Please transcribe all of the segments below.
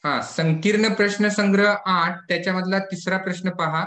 संकीर्ण प्रश्न संग्रह 8 त्याच्यामधला तिसरा प्रश्न पहा.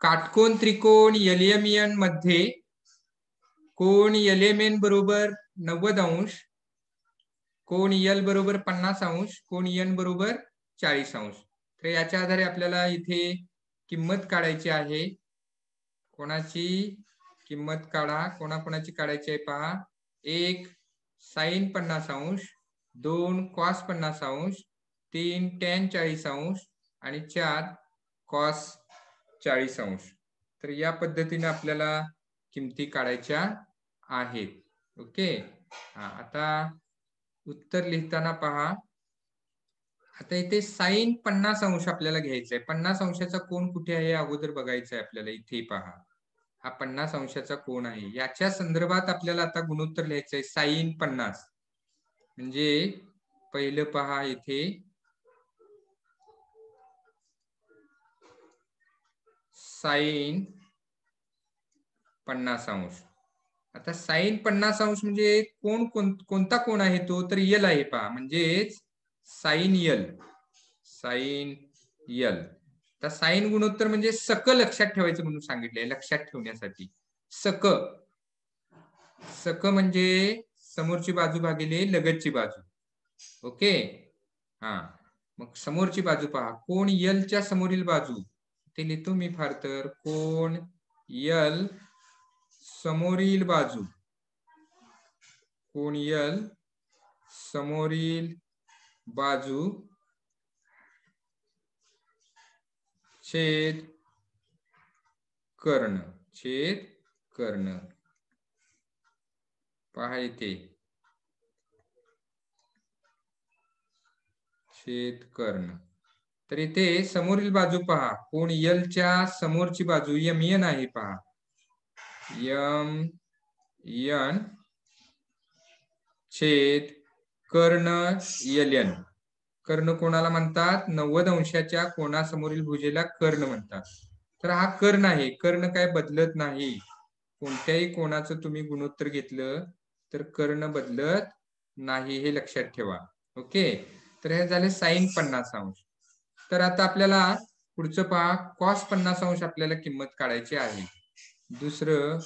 काटकोन त्रिकोण LMN मध्ये कोण LMN बरोबर 90°, कोण L बरोबर 50°, कोण N बरोबर 40°. तर याच्या आधारे आपल्याला इथे किंमत काढायची आहे. कोणाची किंमत काढा, कोणाकोणाची काढायची आहे पहा. 1 sin 50°, 2 cos 50°, 3 tan 40° आणि 4 cos 40°. तर या पद्धतीने आपल्याला किमती काढायच्या आहेत. ओके. आता उत्तर लिहिताना पहा. आता इथे sin 50° आपल्याला घ्यायचं आहे. 50°चा कोण कुठे आहे अगोदर बघायचं आहे आपल्याला. इथे पहा, हा 50°चा कोण आहे. याच्या संदर्भात आपल्याला आता गुणोत्तर लिहायचं आहे. sin 50 म्हणजे पहिलं पहा इथे sin 50°. आता sin 50° म्हणजे कोणता कोण आहे तो, तर L आहे पहा, म्हणजेच sin L. sin L. तर साइन गुणोत्तर म्हणजे सक लक्षात ठेवायचं म्हणून सांगितलंय, लक्षात ठेवण्यासाठी. सक म्हणजे समोरची बाजू भागिले लगतची बाजू. ओके. मग समोरची बाजू पहा. कोण L च्या समोरील बाजू ते लिहितो मी फार तर. कोण L समोरील बाजू, कोण L समोरील बाजू छेद कर्ण. छेद कर्ण पहा इथे, छेद कर्ण. तर इथे समोरील बाजू पहा. कोण L च्या समोरची बाजू MN आहे पहा. MN छेद कर्ण LN. कर्ण कोणाला म्हणतात? 90°च्या कोणासमोरील भुजेला कर्ण म्हणतात. तर हा कर्ण आहे. कर्ण काय बदलत नाही. कोणत्याही कोणाचं तुम्ही गुणोत्तर घेतलं तर कर्ण बदलत नाही, हे लक्षात ठेवा. ओके. तर हे झाले sin 50°. तर आता आपल्याला पुढचं पहा, cos 50° आपल्याला किंमत काढायची आहे. दुसरं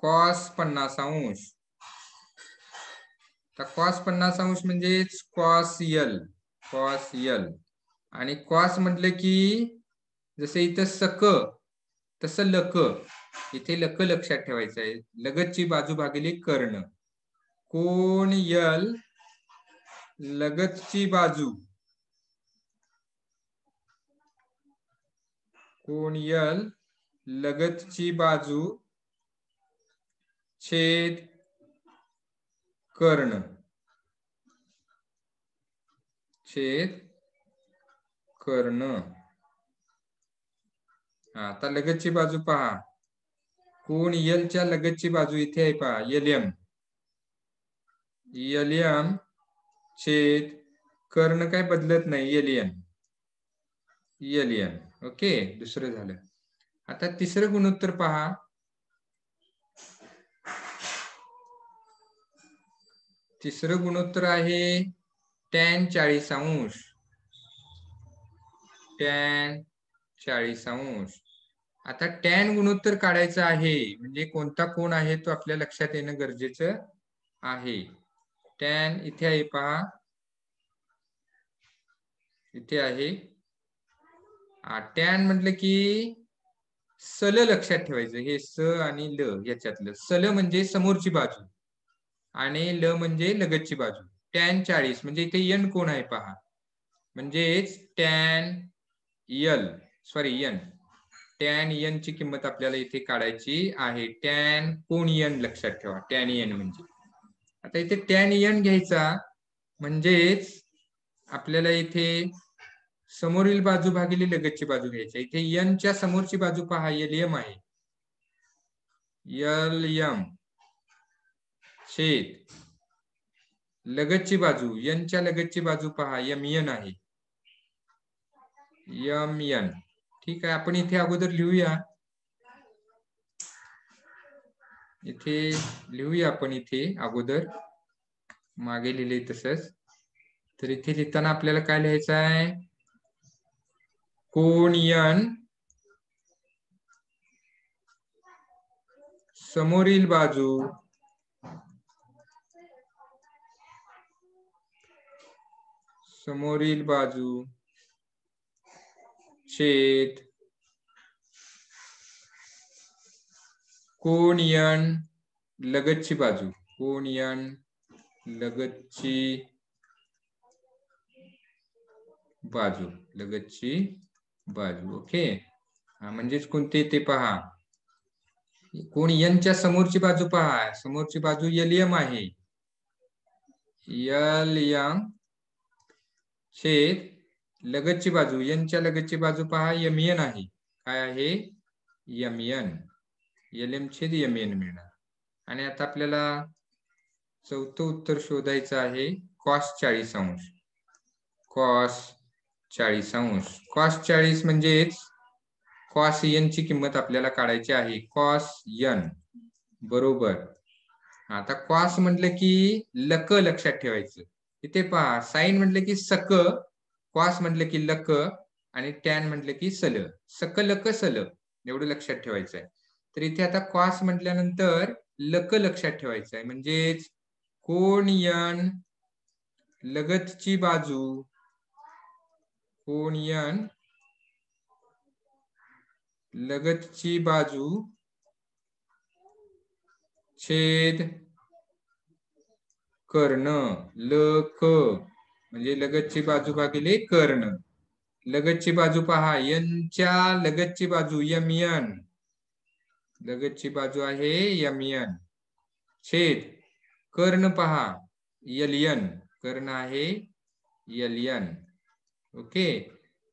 cos 50°. तर cos 50° म्हणजेच cos L. cos L. आणि cos म्हटलं की जसं इथं सक तसं लक. इथे लक लक्षात ठेवायचं आहे. लगतची बाजू भागिले कर्ण. कोण L लगतची बाजू, कोण L लगतची बाजू छेद कर्ण. छेद कर्ण. आता लगतची बाजू पहा. कोण L च्या लगतची बाजू इथे आहे पहा, LM. LM छेद कर्ण काय बदलत नाही, LN. LN. ओके. दुसरं झालं. आता तिसरं गुणोत्तर पहा. तिसरं गुणोत्तर आहे tan 40°. tan 40°. आता tan गुणोत्तर काढायचं आहे म्हणजे कोणता कोण आहे तो आपल्या लक्षात येणं गरजेचं आहे. tan इथे आहे पहा, इथे आहे. tan म्हटलं की सल लक्षात ठेवायचं. हे स आणि ल याच्यातलं. सल म्हणजे समोरची बाजू आणि ल म्हणजे लगतची बाजू. tan 40 म्हणजे इथे n कोण आहे पहा, म्हणजेच tan L, sorry n. tan n ची किंमत आपल्याला इथे काढायची आहे. tan कोण n लक्षात ठेवा. tan n म्हणजे आता इथे tan n घ्यायचा म्हणजेच आपल्याला इथे समोरील बाजू भागिले लगतची बाजू घ्यायची. इथे n च्या समोरची बाजू पहा, LM आहे. LM छेद लगतची बाजू, n च्या लगतची बाजू पहा, MN आहे. MN. ठीक आहे. आपण इथे अगोदर लिहूया. इथे लिहूया आपण इथे अगोदर, मागे लिहिले तसंच. तर इथे लिहिताना आपल्याला काय लिहायचं आहे, कोण n समोरील बाजू छेद कोण n लगतची बाजू, कोण n लगतची बाजू. ओके. म्हणजेच कोणते ते पहा, कोण n च्या समोरची बाजू पहा, समोरची बाजू LM आहे, LM छेद लगतची बाजू, n च्या लगतची बाजू पहा MN आहे. काय आहे, MN. LM छेद MN मिळणार. आणि आता आपल्याला चौथं उत्तर शोधायचं आहे, cos 40 अंश. cos 40 अंश, cos 40 म्हणजेच cos n ची किंमत आपल्याला काढायची आहे. cos n बरोबर, आता cos म्हटलं की लक लक्षात ठेवायचं. इथे पहा, साइन म्हटलं की सक, cos म्हटलं की लक, आणि टॅन म्हटलं की सल. सक लक सल एवढं लक्षात ठेवायचं आहे. तर इथे आता cos म्हटल्यानंतर लक लक्षात ठेवायचं आहे. म्हणजेच कोण n लगतची बाजू, कोण n लगतची बाजू छेद कर्ण, लक म्हणजे लगतची बाजू भागिले कर्ण. लगतची बाजू पहा, n च्या लगतची बाजू MN, लगतची बाजू आहे MN, छेद कर्ण पहा LN, कर्ण आहे LN. ओके.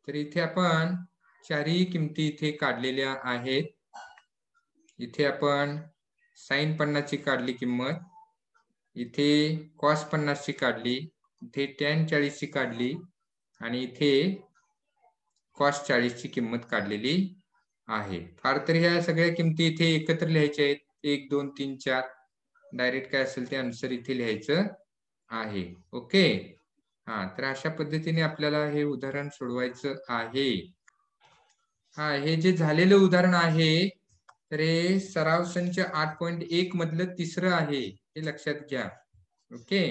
तर इथे आपण चारही किमती इथे काढलेल्या आहेत. इथे आपण साइन 50 ची काढली किंमत, इथे cos 50 ची काढली, इथे tan 40 ची काढली, आणि इथे cos 40 ची किंमत काढलेली आहे. फार तर ह्या सगळ्या किमती इथे एकत्र लिहायच्या आहेत, 1 2 3 4. डायरेक्ट काय असेल ते आन्सर इथे लिहायचं आहे. ओके. तर अशा पद्धतीने आपल्याला हे उदाहरण सोडवायचं आहे. हे जे झालेलं उदाहरण आहे, तर हे सराव संच 8.1 मधलं तिसरं आहे, हे लक्षात घ्या. ओके.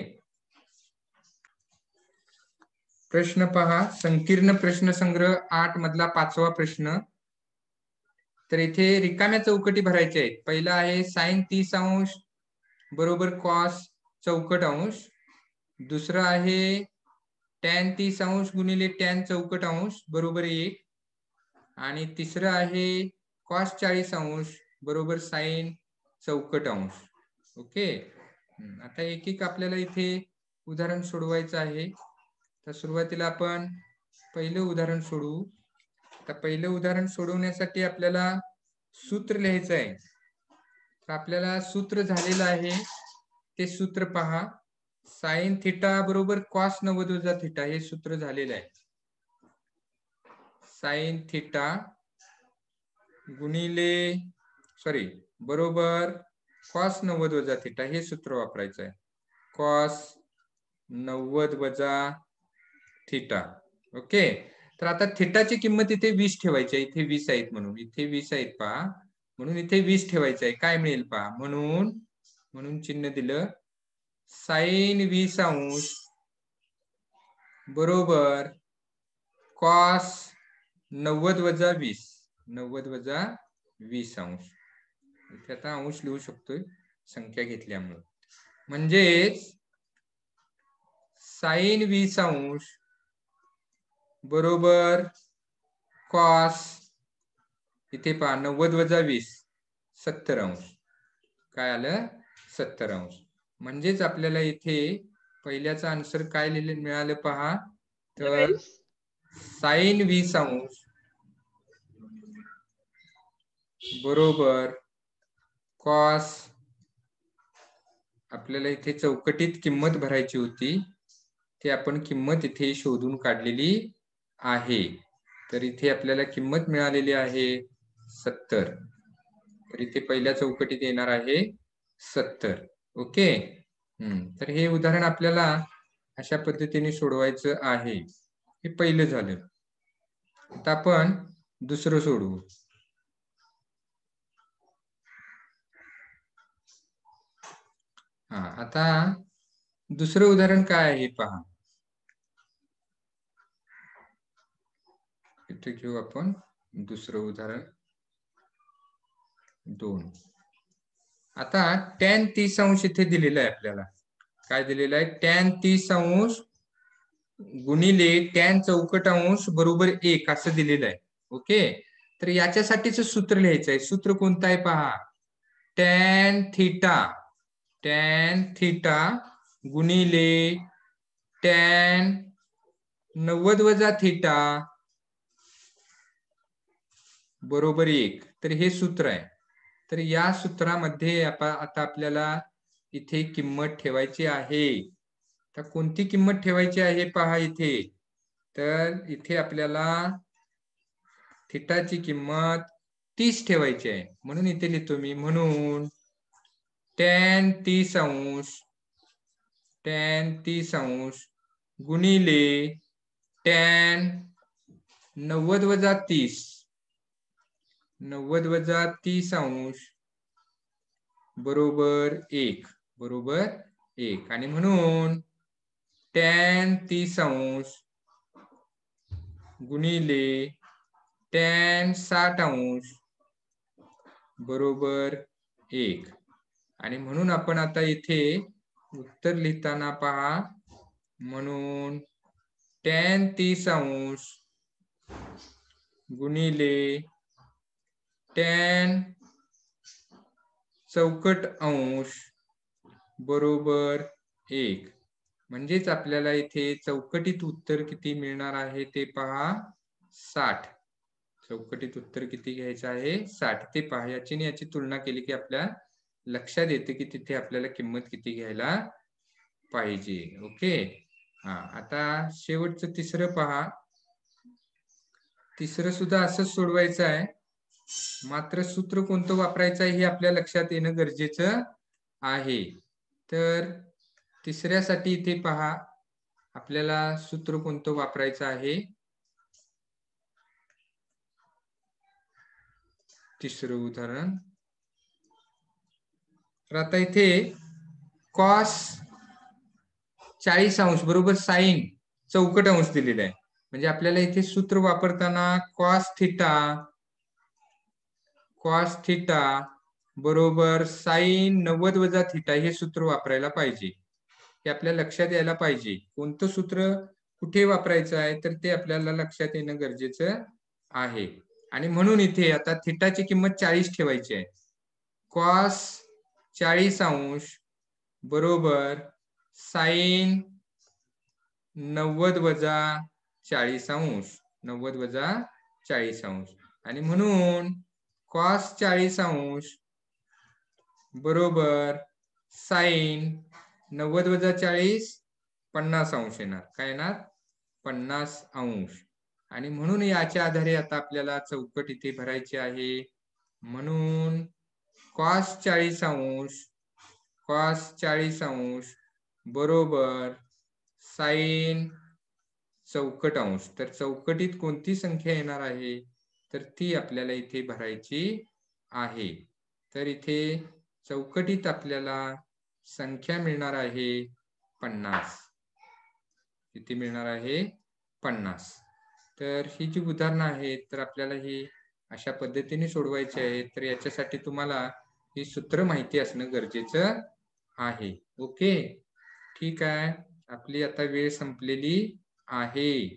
प्रश्न पहा, संकीर्ण प्रश्न संग्रह 8 मधला 5वा प्रश्न. तर इथे रिकाम्या चौकटी भरायच्या आहेत. पहिला आहे साइन 30 अंश बरोबर cos चौकट अंश. दुसरं आहे tan 30 अंश गुणिले tan चौकट अंश बरोबर 1. आणि तिसरं आहे cos 40 अंश बरोबर साइन चौकट अंश. ओके. आता एक एक आपल्याला इथे उदाहरण सोडवायचं आहे. तर सुरुवातीला आपण पहिलं उदाहरण सोडवू. तर पहिलं उदाहरण सोडवण्यासाठी आपल्याला सूत्र लिहायचं आहे. तर आपल्याला सूत्र झालेलं आहे, ते सूत्र पहा. साइन थिटा बरोबर cos 90 वजा थिटा, हे सूत्र झालेलं आहे. साइन थिटा गुणिले बरोबर cos 90 वजा थिटा, हे सूत्र वापरायचं आहे. cos 90 वजा थिटा. ओके. तर आता थिटाची किंमत इथे 20 ठेवायची आहे. इथे 20 आहेत म्हणून, इथे 20 आहेत पहा, म्हणून इथे 20 ठेवायचं आहे. काय मिळेल पहा, म्हणून चिन्ह दिलं, साइन 20 अंश बरोबर cos 90 वजा 20, 90 वजा 20 अंश. इथे आता अंश लिहू शकतोय संख्या घेतल्यामुळे. म्हणजेच साइन 20 अंश बरोबर cos, इथे पहा 90 वजा 20 70 अंश. काय आलं, 70 अंश. म्हणजेच आपल्याला इथे पहिल्याचा आन्सर काय मिळालं पहा, तर साइन 20 अंश बरोबर cos, आपल्याला इथे चौकटीत किंमत भरायची होती, ते आपण किंमत इथे शोधून काढलेली आहे. तर इथे आपल्याला किंमत मिळालेली आहे 70. तर इथे पहिल्या चौकटीत येणार आहे 70. ओके. तर हे उदाहरण आपल्याला अशा पद्धतीने सोडवायचं आहे. हे पहिलं झालं. आता आपण दुसरं सोडवू. आता दुसरं उदाहरण काय आहे पहा. इथे घेऊ आपण दुसरं उदाहरण 2. आता tan 30° इथे दिलेलं आहे आपल्याला. काय दिलेलं आहे? tan 30° गुणिले tan चौकट अंश बरोबर 1 असं दिलेलं आहे. ओके. तर याच्यासाठीच सूत्र लिहायचं आहे. सूत्र कोणतं आहे पहा. tan थीटा गुणिले tan 90 वजा थीटा बरोबर 1. तर हे सूत्र आहे. तर या सूत्रामध्ये आता आपल्याला इथे किंमत ठेवायची आहे. तर कोणती किंमत ठेवायची आहे पहा इथे. तर इथे आपल्याला थीटाची किंमत 30 ठेवायची आहे. म्हणून इथे लिहितो मी. म्हणून tan 30° गुणिले tan 90 वजा 30° बरोबर 1 आणि म्हणून tan 30° गुणिले tan 60° बरोबर 1 आणि म्हणून आपण आता इथे उत्तर लिहिताना पहा. म्हणून tan 30° गुणिले tan चौकट अंश बरोबर 1. म्हणजेच आपल्याला इथे चौकटीत उत्तर किती मिळणार आहे ते पहा. 60. चौकटीत उत्तर किती घ्यायचं आहे? 60. ते पहा. याची याची तुलना केली की आपल्या लक्षात येते की तिथे आपल्याला किंमत किती घ्यायला पाहिजे. ओके. आता शेवटचं तिसरं पहा. तिसरं सुद्धा असंच सोडवायचं आहे. मात्र सूत्र कोणतं वापरायचं आहे हे आपल्या लक्षात येणं गरजेचं आहे. तर तिसऱ्यासाठी इथे पहा आपल्याला सूत्र कोणतं वापरायचं आहे. तिसरं उदाहरण. तर आता इथे cos 40° बरोबर sin चौकट अंश दिलेला आहे. म्हणजे आपल्याला इथे सूत्र वापरताना cos थीटा बरोबर sin 90 वजा थीटा हे सूत्र वापरायला पाहिजे. हे आपल्या लक्षात यायला पाहिजे. कोणतं सूत्र कुठे वापरायचं आहे तर ते आपल्याला लक्षात येणं गरजेचं आहे. आणि म्हणून इथे आता थीटाची किंमत 40 ठेवायची आहे. cos 40° बरोबर sin 90 वजा 40° आणि म्हणून cos 40° बरोबर sin 90 वजा 40 50° येणार. काय येणार? 50° आणि म्हणून याच्या आधारे आता आपल्याला चौकट इथे भरायची आहे. म्हणून cos 40° बरोबर sin चौकट अंश. तर चौकटीत कोणती संख्या येणार आहे तर ती आपल्याला इथे भरायची आहे. तर इथे चौकटीत आपल्याला संख्या मिळणार आहे 50. किती मिळणार आहे? 50. तर ही जी उदाहरणं आहेत तर आपल्याला ही अशा पद्धतीने सोडवायची आहे. तर याच्यासाठी तुम्हाला ही सूत्र माहिती असणं गरजेचं आहे. ओके. ठीक आहे. आपली आता वेळ संपलेली आहे.